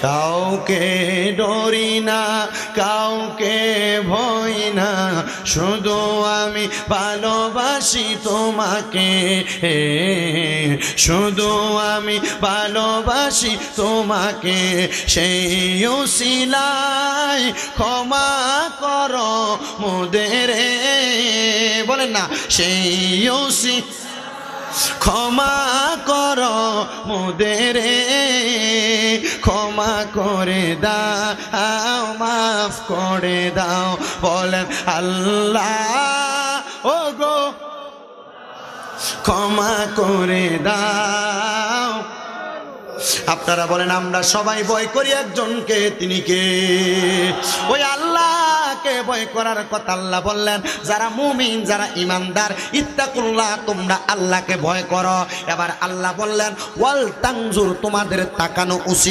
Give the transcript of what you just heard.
কাউকে ডরি না, কাউকে ভয় না, শুধু আমি ভালোবাসি তোমাকে, শুধু আমি ভালোবাসি তোমাকে। সেই উসিলায় ক্ষমা করো মোদের, বলেন না, সেই উসিলায় ক্ষমা করো মোদের, ক্ষমা করে দাও, মাফ করে দাও। বলেন আল্লাহ ও গো ক্ষমা করে দাও। আপনারা বলেন আমরা সবাই ভয় করি একজনকে, তিনি কে? ওই আল্লাহকে ভয় করার কথা আল্লাহ বললেন। যারা মুমিন, যারা ইমানদার, ইত্তাকুল্লাহ, তোমরা আল্লাহকে ভয় করো। এবার আল্লাহ বললেন ওয়াল তানজুর, তোমাদের তাকানো উচিত।